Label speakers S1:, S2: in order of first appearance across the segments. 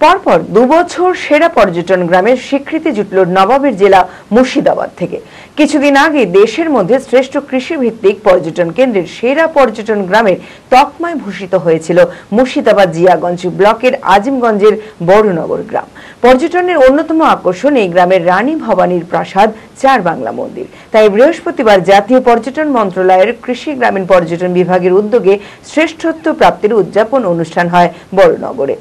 S1: পরপর 2 বছর সেরা পর্যটন গ্রামের স্বীকৃতি জুটল নবাবের জেলা মুর্শিদাবাদ থেকে। কিছুদিন আগে দেশের মধ্যে শ্রেষ্ঠ কৃষিভিত্তিক পর্যটন কেন্দ্রের সেরা পর্যটন গ্রামের তকমায় ভূষিত হয়েছিল মুর্শিদাবাদ জিয়াগঞ্জ ব্লকের আজিমগঞ্জের বড়নগর গ্রাম। পর্যটনের অন্যতম আকর্ষণ এই গ্রামের রানী ভবানীর প্রাসাদ, চার বাংলা মন্দির। তাই বৃহস্পতিবার জাতীয় পর্যটন মন্ত্রণালয়ের কৃষি গ্রামীণ পর্যটন বিভাগের উদ্যোগে শ্রেষ্ঠত্ব প্রাপ্তির উদযাপন অনুষ্ঠান হয় বড়নগরে।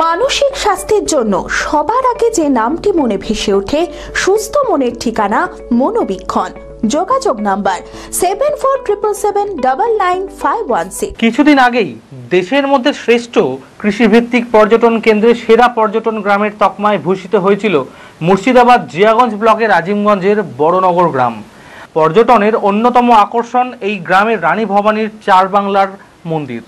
S2: মানসিক স্বাস্থ্যের জন্য সবার আগে যে নামটি মনে ভেসে ওঠে, সুস্থ মনের ঠিকানা মনোবীক্ষণ। যোগাযোগ নাম্বার 7477799516।
S3: কিছুদিন আগেই দেশের মধ্যে শ্রেষ্ঠ কৃষিভিত্তিক পর্যটন কেন্দ্রের সেরা পর্যটন গ্রামের তকমায় ভূষিত হয়েছিল মুর্শিদাবাদ জিয়াগঞ্জ ব্লকের আজিমগঞ্জের বড়নগর গ্রাম। পর্যটনের অন্যতম আকর্ষণ এই গ্রামের রানী ভবানীর চার বাংলার মন্দির।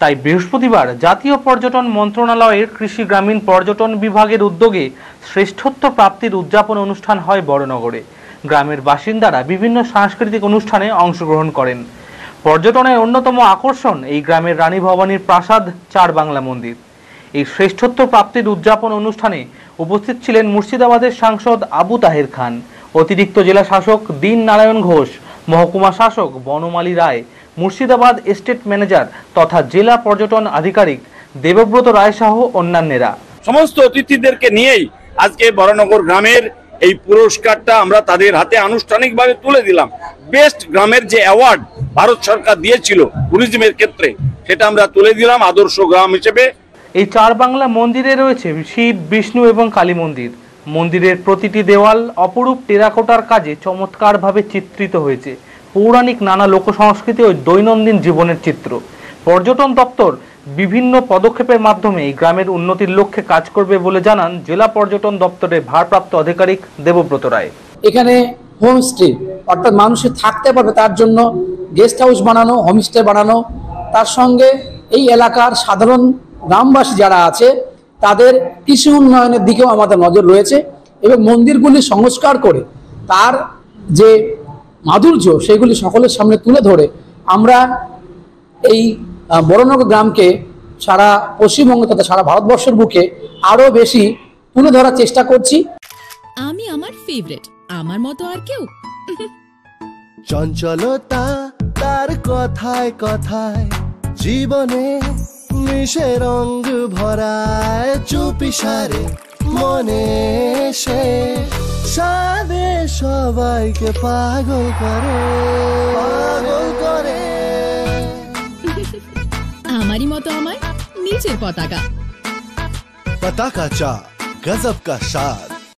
S3: তাই বৃহস্পতিবার জাতীয় পর্যটন মন্ত্রণালয়ের কৃষি গ্রামীণ পর্যটন বিভাগের উদ্যোগে শ্রেষ্ঠত্ব প্রাপ্তির উদযাপন অনুষ্ঠান হয় বড়নগরে। গ্রামের বাসিন্দারা বিভিন্ন সাংস্কৃতিক অনুষ্ঠানে অংশগ্রহণ করেন। পর্যটনের অন্যতম আকর্ষণ এই গ্রামের রানী ভবানীর প্রাসাদ, চার বাংলা মন্দির। এই শ্রেষ্ঠত্ব প্রাপ্তির উদযাপন অনুষ্ঠানে উপস্থিত ছিলেন মুর্শিদাবাদের সাংসদ আবু তাহের খান, অতিরিক্ত জেলা শাসক দীন নারায়ণ ঘোষ, মহকুমা শাসক বনমালী রায়, মুর্শিদাবাদ স্টেট ম্যানেজার তথা জেলা পর্যটন আধিকারিক দেবব্রত রায় সহ অন্যান্যরা।
S4: সমস্ত অতিথিদেরকে নিয়েই আজকে বড়নগর গ্রামের এই পুরস্কারটা আমরা তাদের হাতে আনুষ্ঠানিকভাবে তুলে দিলাম। বেস্ট গ্রামের যে অ্যাওয়ার্ড ভারত সরকার দিয়েছিল ট্যুরিজমের ক্ষেত্রে, সেটা আমরা তুলে দিলাম আদর্শ গ্রাম হিসেবে।
S3: এই চার বাংলা মন্দিরে রয়েছে শিব, বিষ্ণু এবং কালী মন্দির। মন্দিরের প্রতিটি দেওয়াল অপরূপ টেরাকোটার কাজে চমৎকারভাবে চিত্রিত হয়েছে। পৌরাণিক নানা লোক সংস্কৃতি ও দৈনন্দিন জীবনের চিত্র। পর্যটন দপ্তর বিভিন্ন পদক্ষেপের মাধ্যমে এই গ্রামের উন্নতির লক্ষ্যে কাজ করবে বলে জানান জেলা পর্যটন দপ্তরের ভারপ্রাপ্ত আধিকারিক দেবব্রত রায়।
S5: এখানে হোমস্টে, অর্থাৎ মানুষের থাকতে পারবে তার জন্য গেস্ট হাউস বানানো, হোমস্টে বানানো, তার সঙ্গে এই এলাকার সাধারণ গ্রামবাসী যারা আছে তাদের কৃষি উন্নয়নের দিকেও আমাদের নজর রয়েছে এবং মন্দিরগুলি সংস্কার করে তার যে মাধুর্য সেগুলি সকলের সামনে তুলে ধরে আমরা এই বড়নগর গ্রামকে সারা পশ্চিমবঙ্গ তথা সারা ভারতবর্ষের বুকে আরো বেশি তুলে ধরার চেষ্টা করছি।
S6: আমি আমার ফেভারিট, আমার মতো আর কেউ।
S7: চঞ্চলতা তার কথায় কথায় জীবনে মিশে রঙ ভরায়, চুপি সারে মনে সে সাদে সবাইকে পাগল করে, পাগল করে।
S6: আমারই মতো আমার নিচের পতাকা।
S7: পতাকা চা, গজব কা স্বাদ।